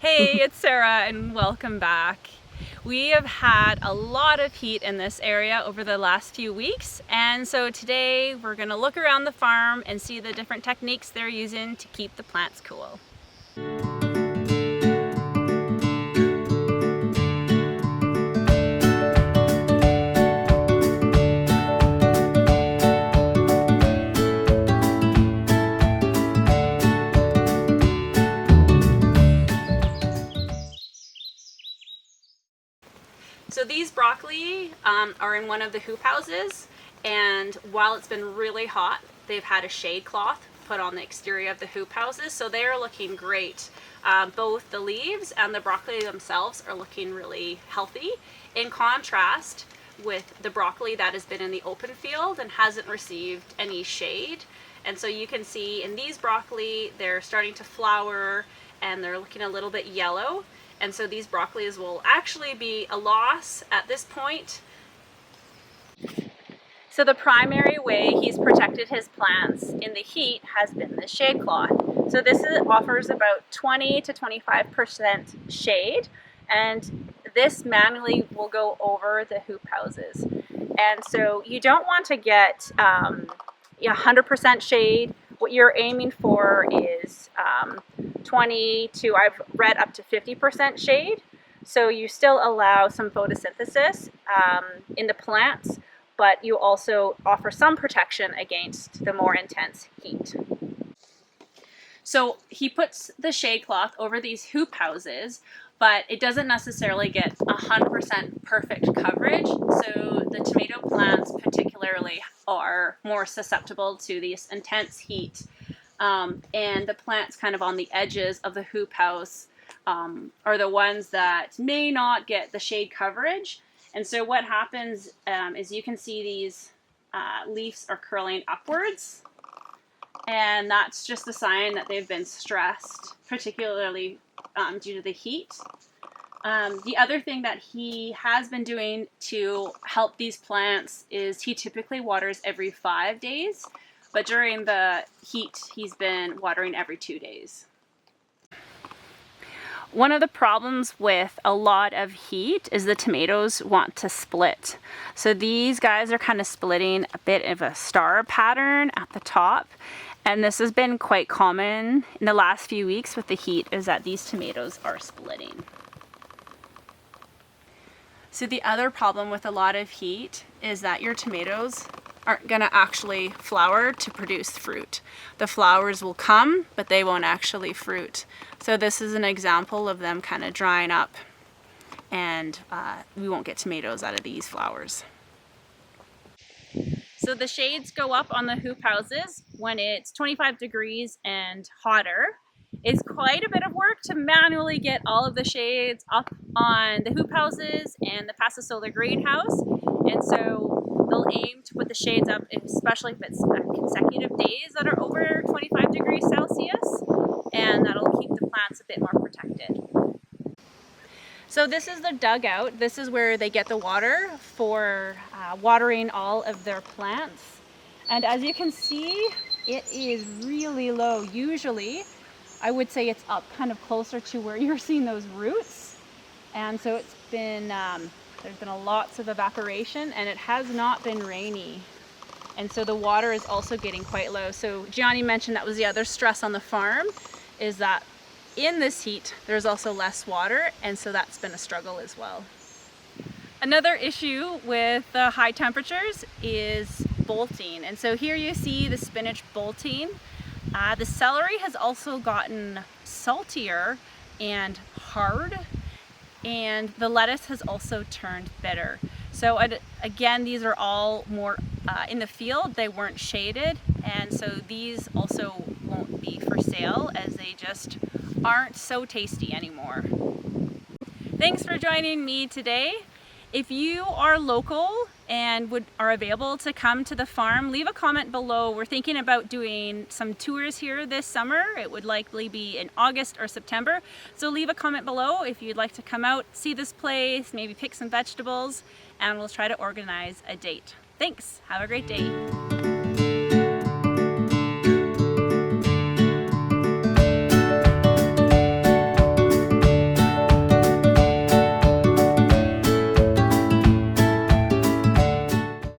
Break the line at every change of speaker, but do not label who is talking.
Hey, it's Sarah and welcome back. We have had a lot of heat in this area over the last few weeks, and so today we're going to look around the farm and see the different techniques they're using to keep the plants cool. So these broccoli are in one of the hoop houses, and while it's been really hot, they've had a shade cloth put on the exterior of the hoop houses, so they're looking great. Both the leaves and the broccoli themselves are looking really healthy, in contrast with the broccoli that has been in the open field and hasn't received any shade. And so you can see in these broccoli, they're starting to flower and they're looking a little bit yellow. And so these broccolis will actually be a loss at this point. So the primary way he's protected his plants in the heat has been the shade cloth. So this offers about 20 to 25% shade, and this manually will go over the hoop houses. And so you don't want to get 100% shade. What you're aiming for is 20 to, I've read, up to 50% shade. So you still allow some photosynthesis in the plants, but you also offer some protection against the more intense heat. So he puts the shade cloth over these hoop houses, but it doesn't necessarily get 100% perfect coverage. So the tomato plants particularly are more susceptible to this intense heat. And the plants kind of on the edges of the hoop house are the ones that may not get the shade coverage. And so what happens is you can see these leaves are curling upwards, and that's just a sign that they've been stressed, particularly due to the heat. The other thing that he has been doing to help these plants is he typically waters every 5 days, but during the heat, he's been watering every 2 days. One of the problems with a lot of heat is the tomatoes want to split. So these guys are kind of splitting a bit of a star pattern at the top. And this has been quite common in the last few weeks with the heat, is that these tomatoes are splitting. So the other problem with a lot of heat is that your tomatoes aren't going to actually flower to produce fruit. The flowers will come, but they won't actually fruit. So this is an example of them kind of drying up, and we won't get tomatoes out of these flowers. So the shades go up on the hoop houses when it's 25 degrees and hotter. It's quite a bit of work to manually get all of the shades up on the hoop houses and the passive solar greenhouse. And so they'll aim to put the shades up, especially if it's consecutive days that are over 25 degrees Celsius, and that'll keep the plants a bit more protected. So this is the dugout. This is where they get the water for watering all of their plants. And as you can see, it is really low. Usually, I would say it's up kind of closer to where you're seeing those roots. And so it's been, there's been lots of evaporation, and it has not been rainy. And so the water is also getting quite low. So Gianni mentioned that was the other stress on the farm, is that in this heat, there's also less water, and so that's been a struggle as well. Another issue with the high temperatures is bolting. And so here you see the spinach bolting. The celery has also gotten saltier and hard, and the lettuce has also turned bitter. So again, these are all more in the field. They weren't shaded, and so these also won't be for sale, as they just aren't so tasty anymore. Thanks for joining me today. If you are local and are available to come to the farm, leave a comment below. We're thinking about doing some tours here this summer. It would likely be in August or September. So leave a comment below if you'd like to come out, see this place, maybe pick some vegetables, and we'll try to organize a date. Thanks. Have a great day.